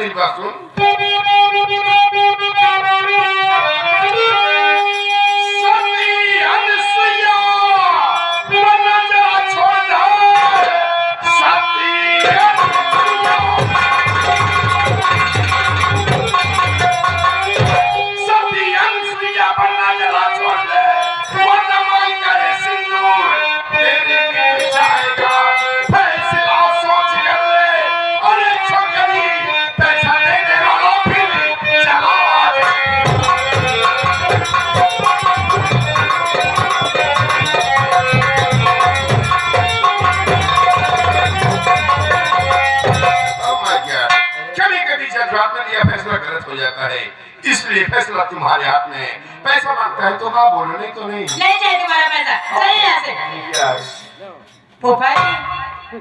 मेरी बात सुन। इसलिए फैसला तुम्हारे हाथ में है। पैसा मांगता है तो हाँ बोलो, नहीं तो नहीं। नहीं चाहिए तुम्हारा पैसा, चलिए यहाँ से। फूफा जी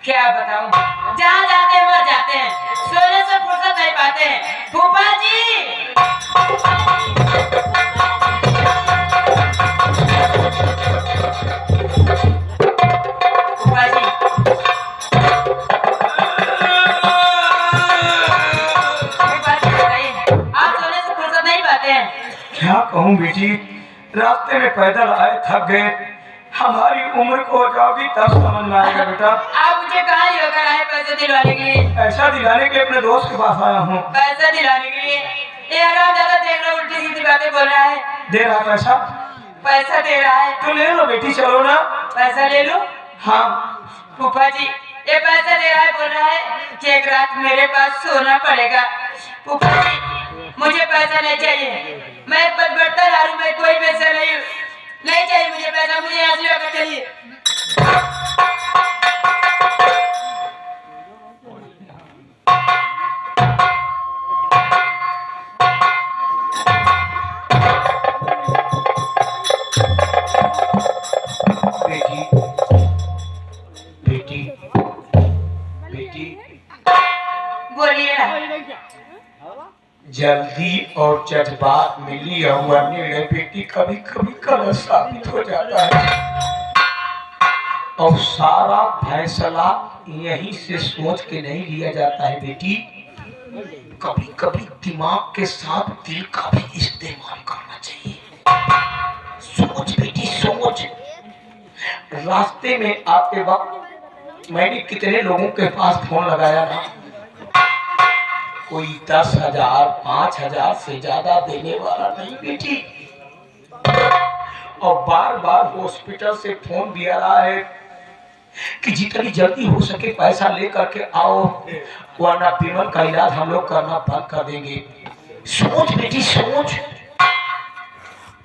क्या बताऊं, जहाँ जाते हैं मर जाते हैं, सोने से फुर्सत नहीं पाते हैं। फूफा जी फूफा जी क्या कहूँ बेटी, रास्ते में पैदल आए थक गए, हमारी उम्र को जाओगी तब समझ में आएगा बेटा। आप मुझे कहाँ लेकर आए पैसे दिलवाने के लिए? पैसा दिलाने के लिए अपने दोस्त के पास आया हूँ। पैसा दिलाने के लिए? ये हराम ज्यादा देख लो, उल्टी सीधी बातें बोल रहा है। दे रहा पैसा? पैसा दे रहा है तो ले लो बेटी, चलो ना। पैसा ले लो? हाँ फूफा जी ये पैसा दे रहा है, बोल रहा है कि एक रात मेरे पास सोना पड़ेगा। फूफा जी मुझे पैसा नहीं चाहिए, मैं पद बढ़ता दारू में कोई पैसा नहीं चाहिए मुझे पैसा, मुझे यहाँ से लेकर चलिए। बेटी बेटी बेटी बोलिए ना। जल्दी और जज्बात मिली हुआ निर्णय बेटी कभी कभी गलत साबित हो जाता है, और सारा फैसला यहीं से सोच के नहीं लिया जाता है बेटी। कभी कभी दिमाग के साथ दिल का भी इस्तेमाल करना चाहिए। सोच बेटी सोच। रास्ते में आते वक्त मैंने कितने लोगों के पास फोन लगाया ना, कोई 10,000 5,000 से ज्यादा देने वाला नहीं बेटी, और बार बार हॉस्पिटल से फोन भी आ रहा है कि जितनी जल्दी हो सके पैसा ले करके आओ, वरना विमल का इलाज हम लोग करना बंद कर देंगे। सोच बेटी सोच,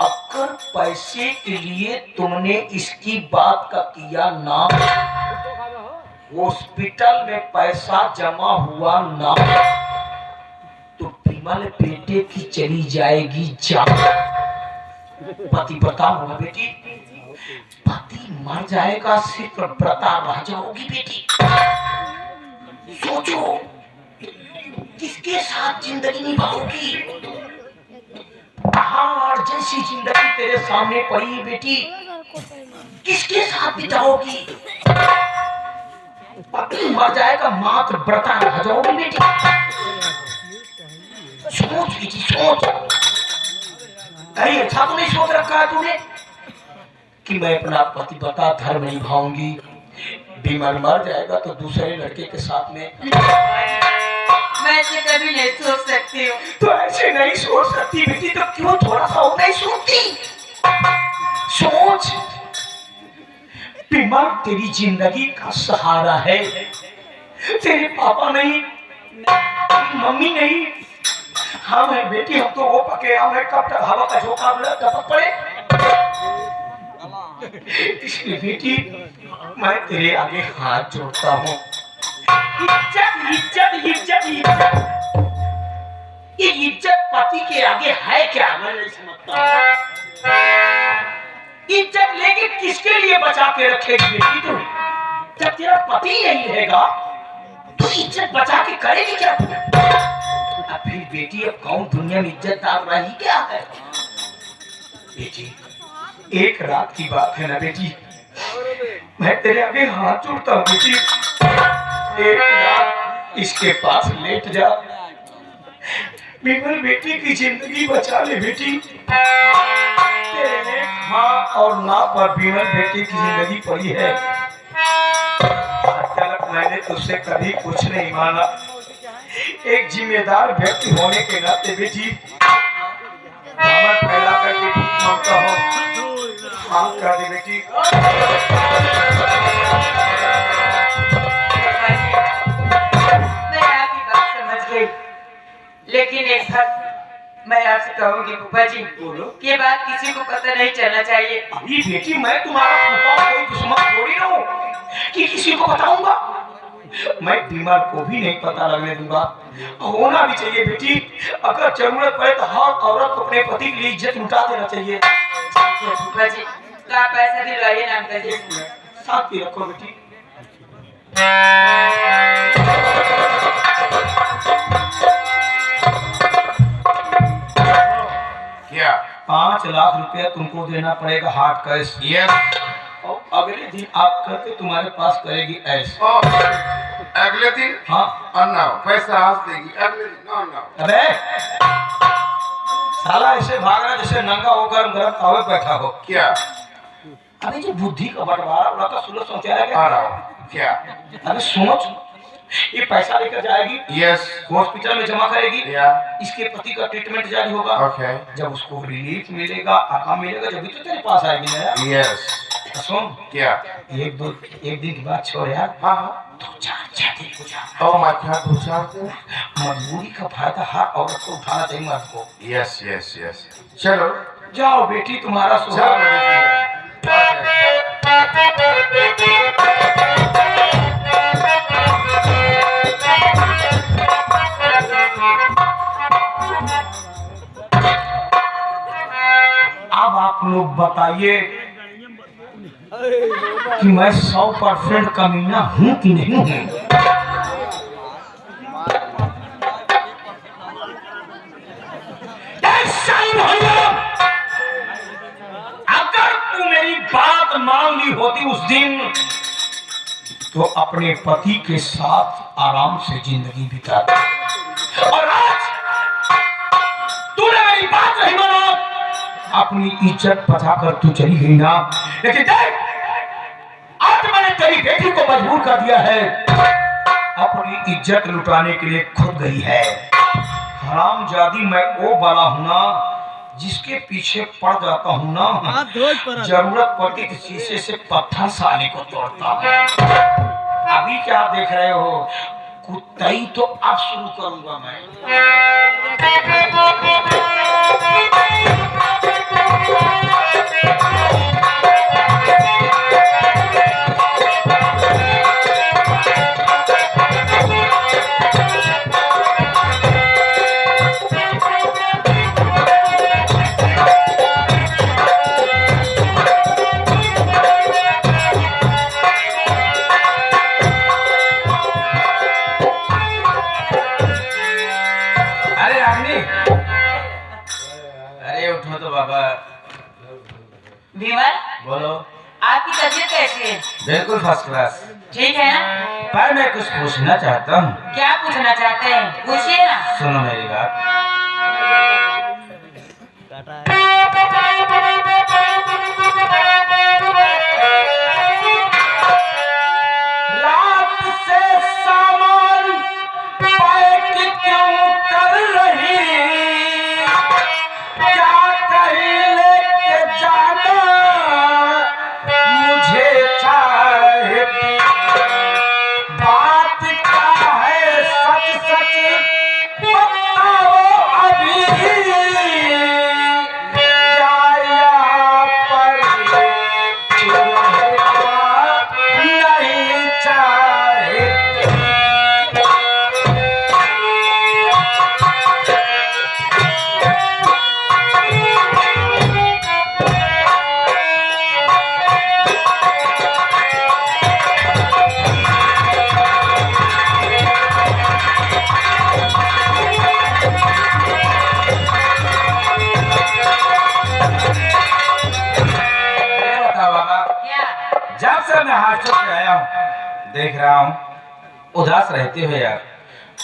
अगर पैसे के लिए तुमने इसकी बात का किया ना, हॉस्पिटल में पैसा जमा हुआ ना, तो विमल बेटे की चली जाएगी जान। पति व्रता होगा बेटी, पति मर जाएगा, सिर्फ व्रता रह जाओगी बेटी। सोचो किसके साथ जिंदगी निभाओगी? पहाड़ जैसी जिंदगी तेरे सामने पड़ी बेटी, किसके साथ बिताओगी? पति मर जाएगा, मात्र व्रता रह जाओगी बेटी। सोच बेटी सोच। कहीं अच्छा तो नहीं सोच रखा है तूने कि मैं अपना पतिव्रता धर्म निभाऊंगी, विमल मर जाएगा तो दूसरे लड़के के साथ में। मैं ऐसे कभी नहीं सोच सकती हूँ। तो ऐसे नहीं सोच सकती बेटी, तो क्यों थोड़ा सा और नहीं सोचती? सोच, विमल तेरी जिंदगी का सहारा है, तेरे पापा नहीं, मम्मी नहीं, हम है बेटी, हम तो वो पके हम है, कब तक हवा का झोंका टपक पड़े। इसलिए बेटी मैं तेरे आगे हाथ जोड़ता हूँ। इज्जत इज्जत इज्जत इज्जत, ये इज्जत पति के आगे है क्या? मैं नहीं समझता। इज्जत लेके किसके लिए बचा के रखेगी बेटी तू? जब तेरा पति यही रहेगा तो इज्जत बचा के करेगी क्या तू? अब फिर बेटी अब कौन दुनिया में इज्जतदार रही क्या है? बेटी एक रात की बात है ना बेटी, मैं तेरे आगे हाथ जोड़ता हूँ बेटी, एक रात इसके पास लेट जा, विमल बेटी की जिंदगी बचा ले बेटी। तेरे हाँ और ना पर विमल बेटी की जिंदगी पड़ी है। आज तक मैंने तुझसे कभी कुछ नहीं माना। एक जिम्मेदार व्यक्ति होने के नाते बेटी दामन फैला करके भीख मांगता हूँ, माफ कर दे बेटी। मैं आपकी बात समझ गई, लेकिन एक बात मैं आपसे कहूंगी फूफा जी, बोलो। कि ये बात किसी को पता नहीं चलना चाहिए। अभी बेटी मैं तुम्हारा फूफा कोई दुश्मन थोड़ी ना हूँ कि किसी को बताऊंगा। मैं बीमार को भी नहीं पता लगने दूंगा। होना भी चाहिए बेटी। अगर जरूरत पड़े तो हर औरत को अपने पति के लिए इज्जत लुटा देना चाहिए। फूफा जी तो आप पैसा दिलवाइए ना अंकल जी। शांति रखो बेटी। क्या? 5 लाख रुपया तुमको देना पड़ेगा हार्ड कैश। यस। और अगले दिन आप करके तुम्हारे पास करेगी ऐश। अगले दिन? हाँ। अन्ना पैसा आज देगी अगले दिन। No no. अबे साला ऐसे भाग रहा जैसे नंगा होकर गरम तावे बैठा हो। क्या? अबे जो बुद्धि का बंटवारा उड़ा का सुनो सोच आ रहा हूँ। क्या? अबे सोच, ये पैसा लेकर जाएगी, यस। हॉस्पिटल में जमा करेगी, या इसके पति का ट्रीटमेंट जारी होगा। ओके। जब उसको रिलीफ मिलेगा, आराम मिलेगा, जब भी तो तेरे पास आएगी ना। यस। सुन क्या? एक दिन की बात छोड़ यार। हाँ हाँ। 2-4 दिन हो जाए। ओह माय गॉड, 2-4 दिन। मजबूरी का फायदा हर औरत को उठाना चाहिए मर्द को। Yes yes yes. चलो जाओ बेटी तुम्हारा चलो सुहाग। अब आप लोग बताइए कि मैं 100% कमीना हूँ कि नहीं हूँ। अगर तू मेरी बात मान ली होती उस दिन तो अपने पति के साथ आराम से जिंदगी बिताती। और आज तूने मेरी बात नहीं माना, अपनी इज्जत बचाकर तू चली गई ना। लेकिन देख, आज मैंने तेरी बेटी को मजबूर कर दिया है, अपनी इज्जत लुटाने के लिए खुद गई है। हरामजादी मैं वो बड़ा हूं ना जिसके पीछे पड़ जाता हूं ना, जरूरत पड़ती तो शीशे से पत्थर साले को तोड़ता हूं। अभी क्या देख रहे हो, कुत्ताई तो अब शुरू करूंगा मैं। विमल, बोलो। आपकी तबीयत कैसी है? बिल्कुल फर्स्ट क्लास। ठीक है ना? पर मैं कुछ पूछना चाहता हूँ। क्या पूछना चाहते हैं? पूछिए ना। सुनो मेरी बात। रात से सामान पैक क्यों कर रही, क्या कहीं लेके जाना मुझे चाहती। बात क्या है सच सच बताओ अभी, क्या यहाँ पर नहीं चाहती। जब से मैं हॉस्टल से आया हूँ देख रहा हूँ उदास रहते हो यार,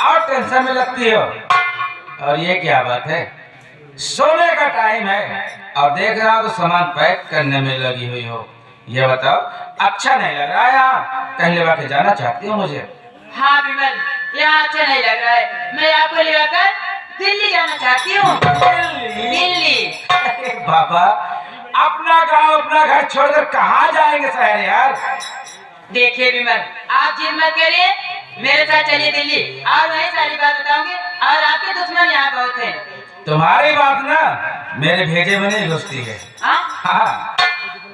और टेंशन में लगती हो। और ये क्या बात है? सोने का टाइम है और देख रहा हूँ तो सामान पैक करने में लगी हुई हो। ये बताओ, अच्छा नहीं लग रहा है यहाँ? कहीं लेवा के जाना चाहती हो मुझे? हाँ विमल, यहाँ अच्छा नहीं लग रहा है। मैं आपको लेकर दिल्ली जाना चाहती हूँ। दिल्ली? अरे बाबा, अपना गांव अपना घर छोड़कर कहाँ जाएंगे शहर यार? देखिए विमल, आप जिद मत करिए, मेरे साथ चलिए दिल्ली और वही सारी बात बताऊंगी। और आपके दुश्मन यहाँ बहुत हैं। तुम्हारी बात ना मेरे भेजे में नहीं घुसती है। हाँ,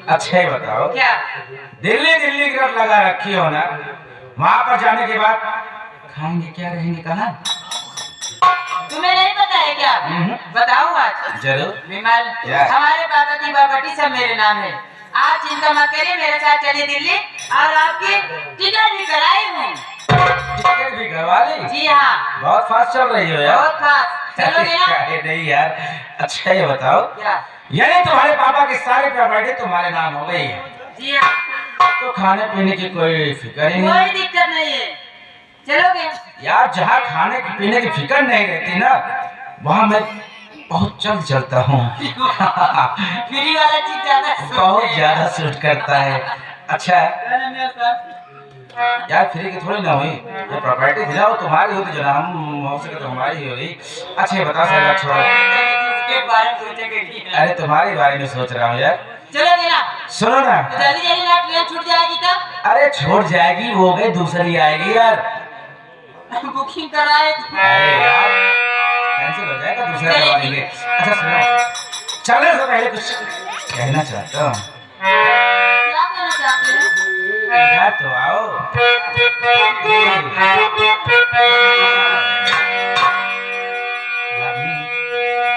अच्छा ही बताओ, क्या दिल्ली दिल्ली की रट लगा रखी हो ना? वहाँ पर जाने के बाद खाएंगे क्या, रहेंगे कहाँ? तुम्हें नहीं पता है क्या? बताऊं आज? जरूर। विमल, क्या? हमारे पापा की प्रॉपर्टी सब मेरे नाम है। आप चिंता मत करिए, मेरे साथ चलिए दिल्ली और आपकी टिकट भी कराई हूँ। टिकट भी करवा ली? जी हाँ। बहुत फास्ट चल रही हो यार। बहुत फास्ट। चलोगे ना? अरे नहीं यार, अच्छा ये बताओ, क्या? यानी तुम्हारे पापा की सारी प्रॉपर्टी तुम्हारे नाम हो गई है? जी हाँ। तो खाने पीने की कोई फिक्र ही नहीं? कोई दिक्कत नहीं है। चलोगे? यार, जहाँ खाने की पीने की फिक्र नहीं रहती ना, वहाँ मैं बहुत जल्द चलता हूँ। फ्री वाला चीज ज्यादा बहुत ज्यादा सूट करता है। अच्छा यार, फ्री की थोड़ी ना हुई, ये प्रॉपर्टी थी ना, वो तुम्हारी होती, जो नाम हो सके तो हमारी ही हुई। अच्छा ये बता सकता, छोड़ो, इसके बारे में सोचेंगे। अरे तुम्हारे बारे में सोच रहा हूँ यार। चलोगे ना? सुनो ना, तो जल्दी जल्दी ना, ट्रेन छूट जाएगी तब। अरे छूट जाएगी, वो गई, दूसरी आएगी यार। बुकिंग कराए। अरे यार, कैंसिल हो जाएगा, दूसरा करवाएंगे। अच्छा सुनो, चलने से पहले कुछ कहना चाहता हूँ। क्या कहना चाहते हो? इधर तो आओ।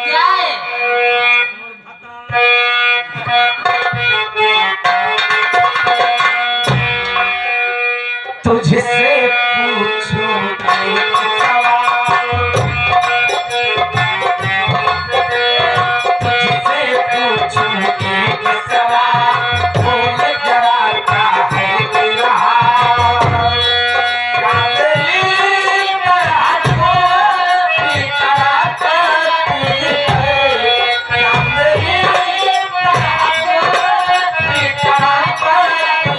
क्या है? तुझसे पूछूं एक सवाल, तुझसे पूछूं एक सवाल, बोल जरा क्या है तेरा हाल? कांदली तरह कोई तरह करती है, कांदली तरह कोई तरह करती है।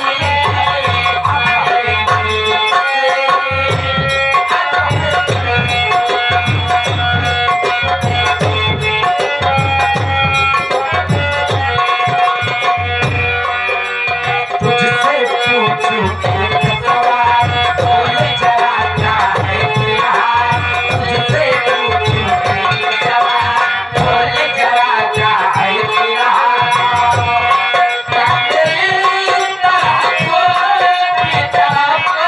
तुझसे पूछूं एक सवाल, बोल जरा क्या है तेरा हाल? तुझसे पूछूं एक सवाल, बोल जरा क्या है तेरा हाल? कांदली तरह कोई तरह करती है, कांदली तरह कोई तरह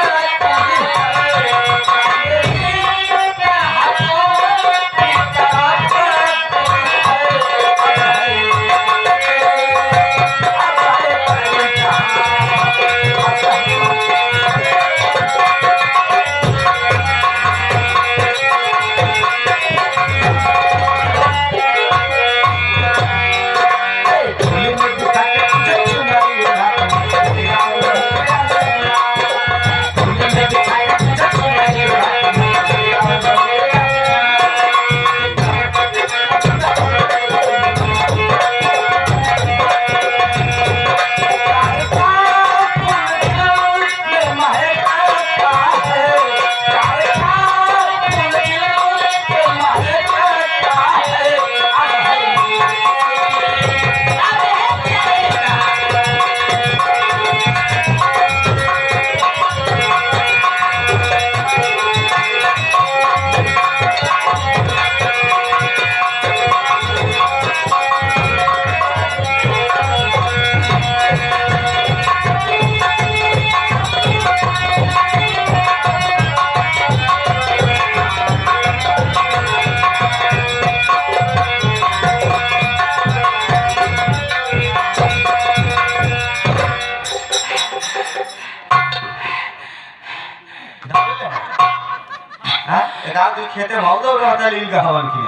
खेते मौदो रहता लील का हवन की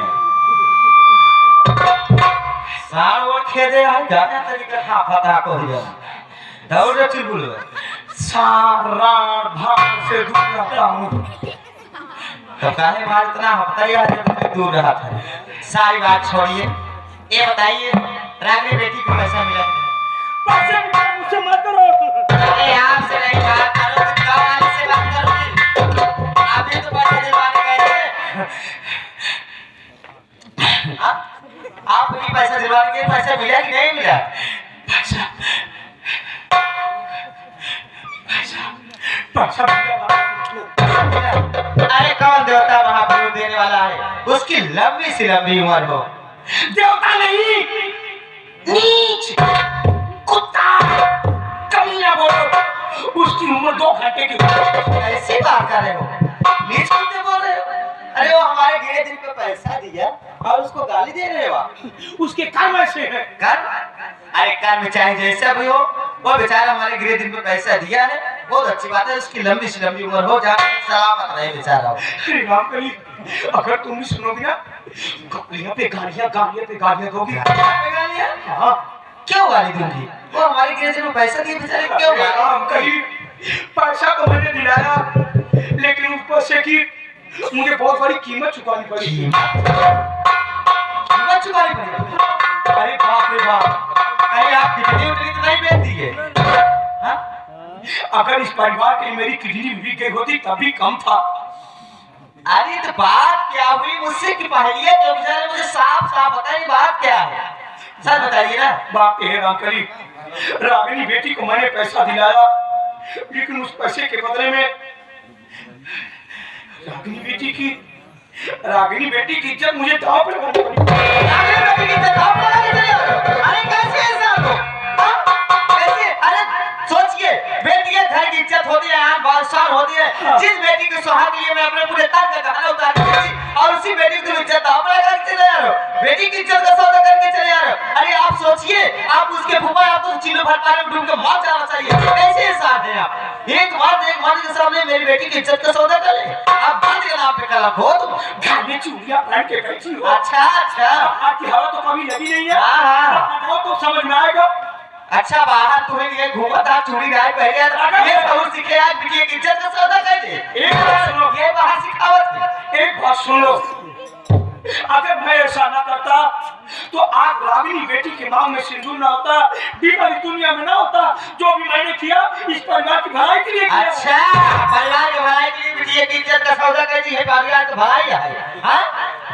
सार वो खेते आ जाने तरीका खा फटा को ही दौड़ रे चिलबुल सारा भाग से दूर रहता हूं तो काहे मार इतना हफ्ता ही आ दूर रहा था। सारी बात छोड़िए, ये बताइए रागनी बेटी को पैसा मिला कि नहीं? पैसे की बात मुझसे मत करो। अरे आपसे नहीं बात करो, गाँव वाले से बात करोगे। आप ही तो पैसे दिलवाने गए थे। आप ही पैसा दिलवाने गए, पैसा मिला कि नहीं मिला? पैसा अरे कौन देवता महाप्रभु देने वाला है? उसकी लंबी सी लंबी उम्र हो। देवता नहीं, नीच कुत्ता, कमीना बोलो। उसकी उम्र 2 घंटे की। ऐसी बात कर रहे हो? नीच कुत्ते बोल रहे हो? अरे वो हमारे गिरे दिन पे पैसा दिया और उसको गाली दे रहे हो आप। उसके कर्म ऐसे हैं। कर्म? अरे कर्म चाहे जैसा भी हो, वो बेचारा हमारे गिरे दिन पे पैसा दिया है, बहुत अच्छी बात है। उसकी लंबी से लंबी उम्र हो, जहाँ सलामत रहे बेचारा। श्री राम करी, अगर तुम भी सुनोगे ना, गालियां पे गालियां दोगी। हाँ, क्यों गाली दूंगी? वो हमारे गिरे दिन में पैसा दिए बेचारे, क्यों राम गाली? करी, पैसा तो मैंने दिलाया, लेकिन उस पैसे की मुझे बहुत बड़ी कीमत चुकानी पड़ी। कीमत चुकानी पड़ी? अरे बाप रे बाप, अरे आप कितनी उतनी तो नहीं बेच दिए? हाँ? अगर इस परिवार के लिए मेरी किडनी बिक गई होती तभी कम था। अरे तो बात क्या हुई मुझसे की पहली है, तो बेचारे मुझे साफ साफ बताइए बात क्या है, सर बताइए ना। बात यह है रामकली, रागिनी बेटी को मैंने पैसा दिलाया, लेकिन उस पैसे के बदले में रागिनी बेटी की इज्जत मुझे दांव पे लगानी पड़ी। रागिनी बेटी की इज्जत दांव पे लगानी पड़ी? अरे कैसे ऐसा हो? कैसे? अरे सोचिए, बेटी के घर की इज्जत होती है, आन बादशाह होती है। जिस बेटी के सुहाग के लिए मैं अपने पूरे तन का गहना उतार दी और उसी बेटी की इज्जत दांव पे लगा के चले आ रहे हो, बेटी की इज्जत का सौदा करके चले आ रहे हो। अरे आप सोचिए, आप उसके फूफा, आप तो चीलो भर पानी में डूब के मर जाना चाहिए। कैसे इंसान है आप? एक मर्द के सामने मेरी बेटी की इज्जत का सौदा कर ले? आप बात के नाम पे कलंक हो तुम। घर में चूड़ियां पहन के बैठी हो। अच्छा अच्छा, आपकी हवा तो कभी लगी नहीं है। हाँ। बताओ तो समझ में आएगा। अच्छा बाहर तुम्हें ये घूमा था, चूड़ी गाय पहले, ये सहूर सीखे आज बिटिया की इज्जत का सौदा कर दे। एक बात सुनो, ये बाहर सिखावत है। एक बात सुन लो, अगर मैं ऐसा ना करता तो आज रागिनी बेटी के मांग में सिंदूर ना होता, बीमारी दुनिया में ना होता। जो भी मैंने किया इस परिवार की भलाई के लिए किया। अच्छा, परिवार की भलाई के लिए बिटिया की इज्जत का सौदा कर दी है, परिवार की भलाई है। हाँ,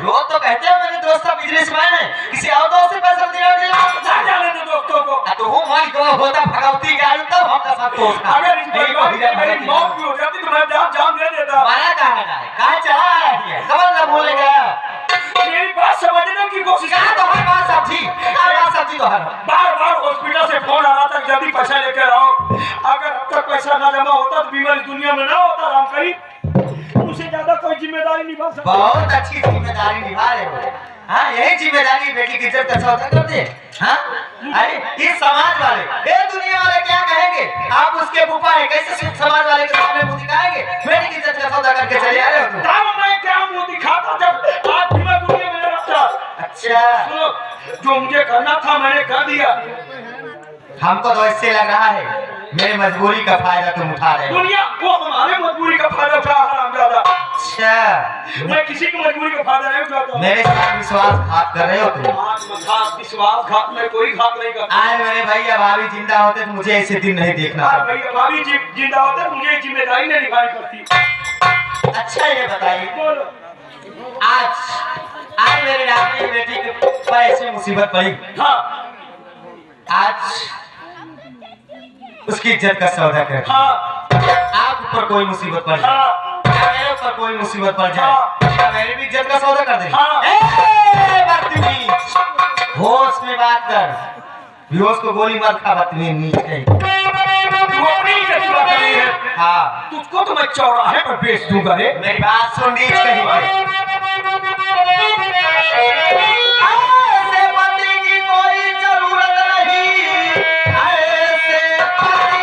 रोज तो कहते हो मेरे दोस्त का बिजनेसमैन है, किसी और दोस्त से पैसा दिला दिया ना जाने दो दोस्तों को। तो हूँ मन को होता भगवती का आयु तब हम का संतोष था। अगर इस परिवार की मेरी मौत भी हो जाती तो मैं जान दे देता। मारा कहाँ जाए, कहाँ चला आ रही है, खबर ना भूल गया। मेरी बात समझने की कोशिश कहाँ तो हर बात सब्जी तो हर बार हॉस्पिटल से फोन आ रहा था, जल्दी पैसा लेकर आओ। अगर अब तक पैसा ना जमा होता तो बीमारी दुनिया में ना होता। रामकरी, उसे ज्यादा कोई जिम्मेदारी निभा सकता। बहुत अच्छी जिम्मेदारी निभा रहे हो। हाँ, यही जिम्मेदारी बेटी की इज्जत का सौदा कर दे। हाँ, अरे इस समाज वाले, ये दुनिया वाले क्या कहेंगे? आप उसके फूफा है, कैसे समाज वाले के सामने मुंह दिखाएंगे? बेटी की इज्जत का सौदा करके चले आ रहे हो तुम। तब मैं क्या मुंह दिखाता जब आज भी मैं दुनिया में रहता। अच्छा, सुनो, जो मुझे करना था मैंने कर दिया। हमको तो इससे लग रहा है मेरी मजबूरी का फायदा तुम उठा रहे हो। दुनिया वो हमारे मजबूरी का फायदा उठा हरामजादा। अच्छा, मैं किसी की मजबूरी का फायदा नहीं उठाता। मेरे साथ विश्वासघात कर रहे हो तुम। विश्वासघात में कोई घात नहीं करता। आज मेरे भैया भाभी जिंदा होते तो मुझे ऐसे दिन नहीं देखना आज पड़ता। भैया भाभी जिंदा होते तो मुझे जिम्मेदारी नहीं निभानी पड़ती। अच्छा ये बताइए, बोलो। आज मेरी रानी बेटी के पर ऐसी मुसीबत पड़ी, हाँ आज उसकी इज्जत का सौदा कर। हाँ आप ऊपर कोई मुसीबत पड़ जाए, हाँ या मेरे ऊपर कोई मुसीबत पड़ जाए, हाँ। या मेरी भी इज्जत का सौदा कर दे। हाँ। बदतमीज, होश में बात कर, बेहोश को गोली मार खा। बदतमीज कहीं। तू अपनी इज्जत की बात कर रही है। हाँ, तुझको तो मैं चौराहे पर बेच दूंगा रे। मेरी बात सुन, नीच कहीं पे। ऐसे पति की कोई जरूरत नहीं, ऐसे पति,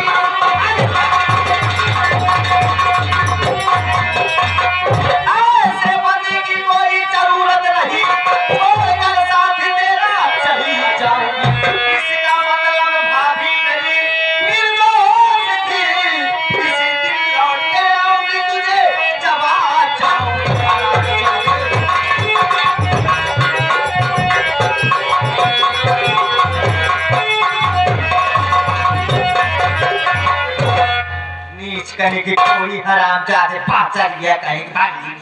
ऐसे पति की कोई जरूरत नहीं, छोड़कर साथ तेरा चली जाऊंगी। इसका मतलब भाभी मेरी निर्दोष थी, इसी दिन लौट के आऊंगी तुझे जब आ जाऊंगी। कहीं की कोई हराम जाते पाचा लिया कहीं की भागी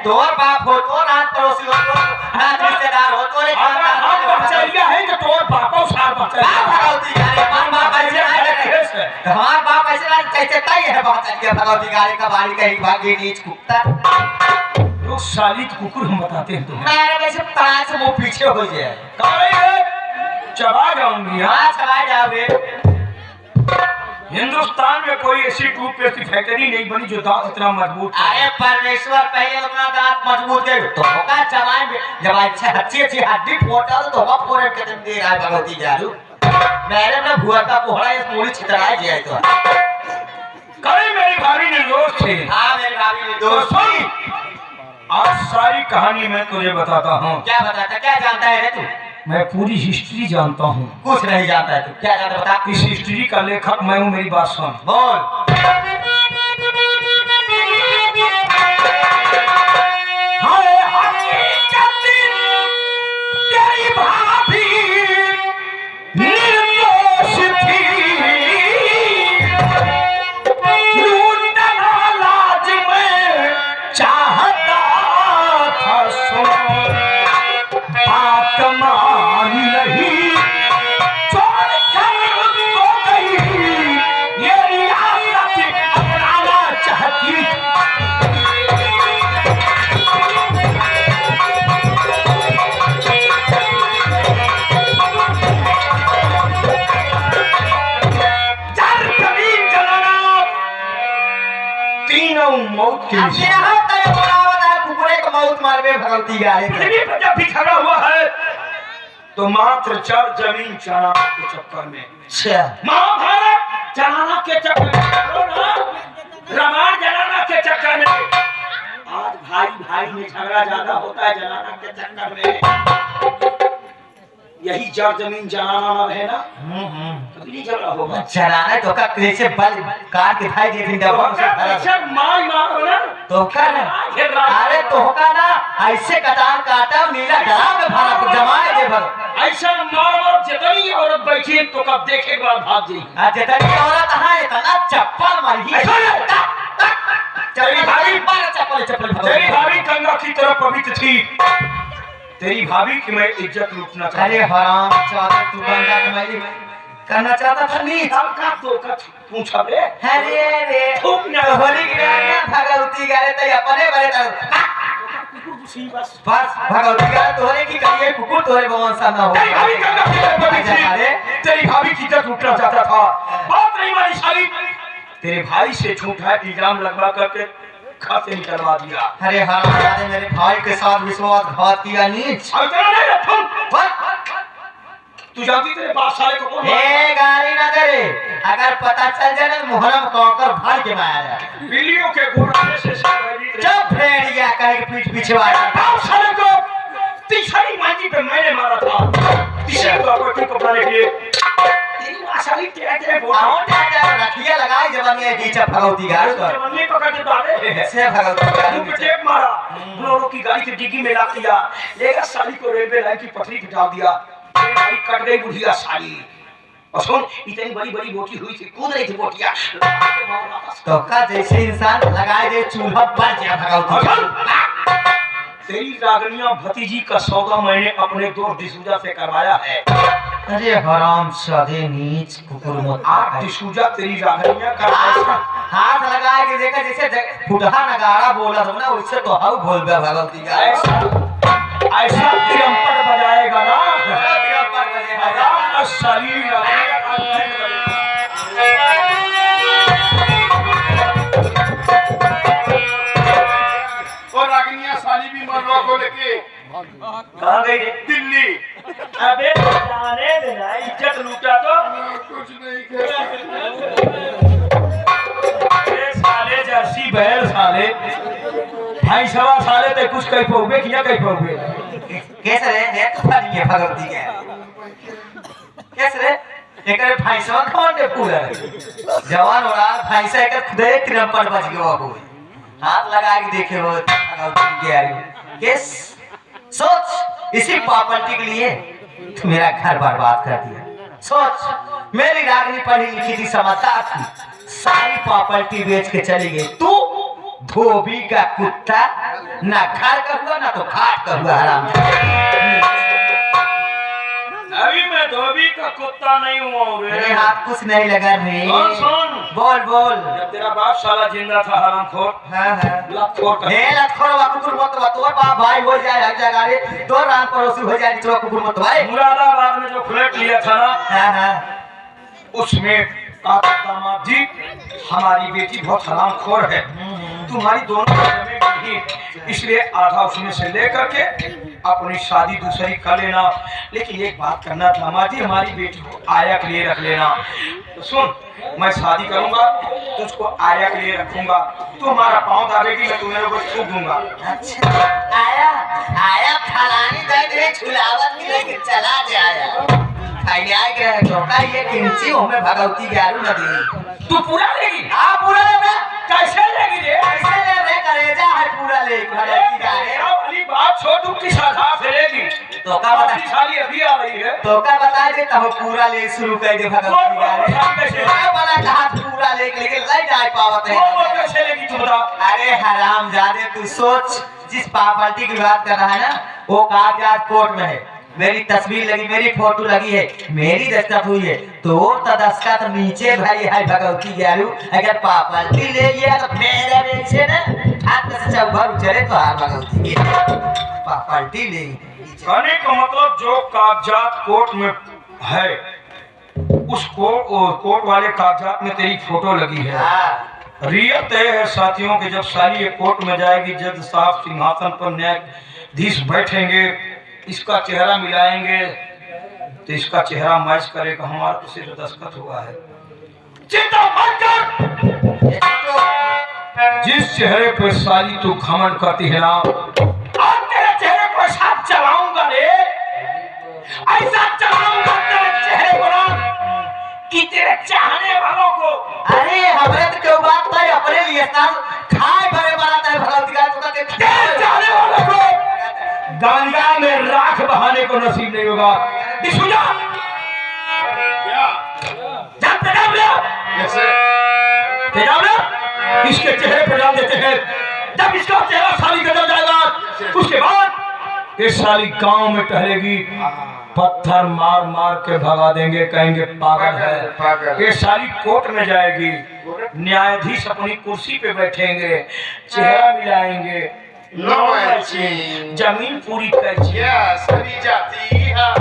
तोर बाप हो तो रात पड़ोसी हो तो रात रिश्तेदार हो तो हम बचरिया है तो तोर बापो सार बचरिया भगवती गाड़ी मन बाप ऐसे हमार बाप ऐसे ना कैसे तय है बचरिया भगवती गाड़ी का बारी कहीं भागी नीच कुत्ता वो सालित कुकुर हम बताते हैं तुम्हें मेरे वैसे 5 मुंह पीछे हो जाए चबा जाऊंगी हाँ चला जाओगे हिंदुस्तान में कोई ऐसी टूथपेस्ट की फैक्ट्री नहीं बनी जो दांत इतना मजबूत है। अरे परमेश्वर पहले अपना दांत मजबूत है तो होगा चबाए जब अच्छी अच्छी हड्डी फोटा तो होगा फोड़े के दिन दे रहा है भगवती जारू मेरे में भुआ का कोहड़ा इस मूड़ी छितराए गया तो कल मेरी भाभी ने दोस्त थे हाँ मेरी भाभी ने दोस्त थी आज सारी कहानी मैं तुझे बताता हूँ क्या बताता क्या जानता है रे तू मैं पूरी हिस्ट्री जानता हूँ कुछ नहीं जानता है तू क्या जानता बता इस हिस्ट्री का लेखक मैं हूँ मेरी बात सुन बोल तेरी भाभी निर्दोष थी लूटना लाज में चाहता था सुनो बात मान नहीं छोड़ कर तो गई ये रियासत अपनाना चाहती थी मौत के मौत मारवे भगवती गाड़ी जब भी खड़ा हुआ है तो मात्र 4 जमीन चढ़ाना के चक्कर में महाभारत चढ़ाना के चक्कर में रामायण जलाना के चक्कर में आज भाई भाई में झगड़ा ज्यादा होता है जलाना के चक्कर में यही जड़ जमीन जलाना न है ना कभी नहीं झगड़ा होगा चलाना तो का कैसे बल काट के भाई दे दिन दबा ऐसे मार मारो ना तो का ना अरे तो का ना ऐसे कटान काटा नीला डरा में भाला जमाए दे भग ऐसा मार जितनी औरत बैठी तो कब देखे के बाद भाग जाएगी आ जितनी औरत है इतना चप्पल मारी तेरी भाभी मार चप्पल तेरी भाभी गंगा की तरह पवित्र थी तेरी भाभी की मैं इज्जत लूटना चाहता अरे हराम चाहता तू गंगा कमाई करना चाहता था नीच का तो का पूछा रे अरे रे थूक ना होली की रात भगवती गाले तो अपने बड़े बस भगवती गाले तोरे की करिए कुकुर तोरे भगवान सा ना हो तेरी भाभी गंगा की तरह पवित्र थी तेरी भाभी की इज्जत लूटना चाहता था बात नहीं मानी साली तेरे भाई से झूठा इल्जाम लगवा करके खाते निकलवा दिया अरे हराम मेरे भाई के साथ विश्वासघात किया नीच तू जानती तेरे बाप साले को कौन ए गाली ना करे अगर पता चल जाए ना मुहर्रम कौकर भाई के मारा जाए बिल्लियों के घोड़े से जब भेड़िया कहे पीठ पीछे बाप साले को तीसरी मांझी पे मैंने मारा था तीसरी प्रॉपर्टी को बनाने के लिए तेरी माशाली तेरे रखिया लगाए जवानी नीचे भगवती गाड़ी पर जवानी पकड़ के डाले से भगवती गाड़ी पे टेप मारा लोगों की गाड़ी की डिग्गी में लाक दिया लेगा साली को रेलवे लाइन की पटरी पे डाल दिया गाड़ी कट गई बुढ़िया साली और सुन इतनी बड़ी बड़ी बोटी हुई थी कूद रही थी बोटियां तो का जैसे इंसान लगाए दे चूल्हा पर जा भगवती तेरी रागनिया भतीजी का सौदा मैंने अपने दोस्त डिसूजा से करवाया है अरे हराम सादे नीच कुकुर मत आप डिसूजा तेरी रागनिया का हाथ लगाए के देखा जैसे फुटहा नगाड़ा बोला था ना उससे तो हाउ बोल बे भगवती का ऐसा तिरंपट बजाएगा ना तिरंपट बजेगा शरीर और रागिनिया साली भी मरवा को लेके कहाँ गई रे दिल्ली अबे जाने देना इज्जत लूटा तो कुछ नहीं कर साले जर्सी बैल साले भाई सवा साले ते कुछ कहीं पहुँचे कि ना कहीं पहुँचे कैसे रे है तो फनी है भगवती के कैसे रे एकरे भाईसवा कौन दे पूरा जवान हो रहा भाईसा एक खुदे तिरंपट बज गया बाबू हाथ लगा के देखे वो भगवती के यार केस सोच इसी प्रॉपर्टी के लिए तू मेरा घर बर्बाद कर दिया सोच मेरी रागनी पढ़ी लिखी थी, समझदार थी, सारी प्रॉपर्टी बेच के चली गई। तू धोबी का कुत्ता, ना घर का हुआ ना तो घाट का हुआ हराम। अभी मैं धोबी का कुत्ता नहीं हुआ हूँ रे। मेरे हाथ कुछ नहीं लगा रे। सुन बोल बोल। जब तेरा बाप साला जिंदा था हरामखोर, हाँ हाँ। लतखोर हे लतखोर कुकुर मत तोर बाप भाई हो जाए हर जगह रे, तो राम पड़ोसी हो जाए तो कुकुर मत भाई। मुरादाबाद में जो फ्लैट लिया था ना, हाँ हाँ। उसमें काका दामाद जी हमारी बेटी बहुत हरामखोर है, तुम्हारी दोनों जमीन नहीं, इसलिए आधा उसमें से लेकर के अपनी शादी दूसरी कर लेना। लेकिन एक बात करना दामाद जी, हमारी बेटी को आया के लिए रख लेना। तो सुन, मैं शादी करूंगा तो उसको आया के लिए रखूंगा, तू हमारा पाँव दाबेगी मैं तुम्हें को छू दूंगा। अच्छा आया आया फलानी दे दे छुलावत लेके चला जाया खाइले आए के रहे तो का ये किंची हमें भगवती ग्यारू नदी। तू पूरा लेगी? हां पूरा ले बे। कैसे लेगी रे? कैसे ले रे करेजा है पूरा ले भगवती गारे। वाली बात छोटू की शाखा से लेगी तो का बता साली अभी आ रही है, तो का बता दे तो पूरा ले शुरू कर दे भगवती गारे। क्या बना कहा पूरा लेके ले जाए पावत है। वो कैसे लेगी तू बता? अरे हराम जादे तू सोच, जिस प्रॉपर्टी की बात कर रहा है ना वो कागजात कोर्ट में है, मेरी तस्वीर लगी, मेरी फोटो लगी है, मेरी दस्तखत हुई है, तो दस्तखत नीचे भाई है भगवती ग्यारू। अगर प्रॉपर्टी ले लिया तो मेरे पीछे ना हाथ से चौभर चले तो हार भगवती प्रॉपर्टी ले। कहने का मतलब जो कागजात कोर्ट में है उसको कोर्ट वाले कागजात में तेरी फोटो लगी है। रियल तय है साथियों के, जब साली ये कोर्ट में जाएगी, जज साहब सिंहासन पर न्यायाधीश बैठेंगे, इसका चेहरा मिलाएंगे तो इसका चेहरा मैच करेगा, हमारा तो सिर्फ दस्तखत हुआ है। चिंता मत कर, जिस चेहरे पे साली तू घमंड करती है ना, आज तेरे चेहरे को ऐसा चलाऊंगा रे, ऐसा चलाऊंगा तेरे चेहरे को ना कि तेरे चाहने वालों को। अरे हमारे तो क्यों बात है, अपने लिए खाए भरे बनाता है भगवती का तो कहते चाहने वालों को गंगा में राख बहाने को नसीब नहीं होगा। दिशुजा इसके चेहरे पर डाल देते हैं, जब इसका चेहरा साली का जल जाएगा उसके बाद ये साली गांव में टहलेगी, पत्थर मार मार के भगा देंगे, कहेंगे पागल है। ये साली कोर्ट में जाएगी, न्यायाधीश अपनी कुर्सी पे बैठेंगे, चेहरा मिलाएंगे, जमीन पूरी कैची जाती है।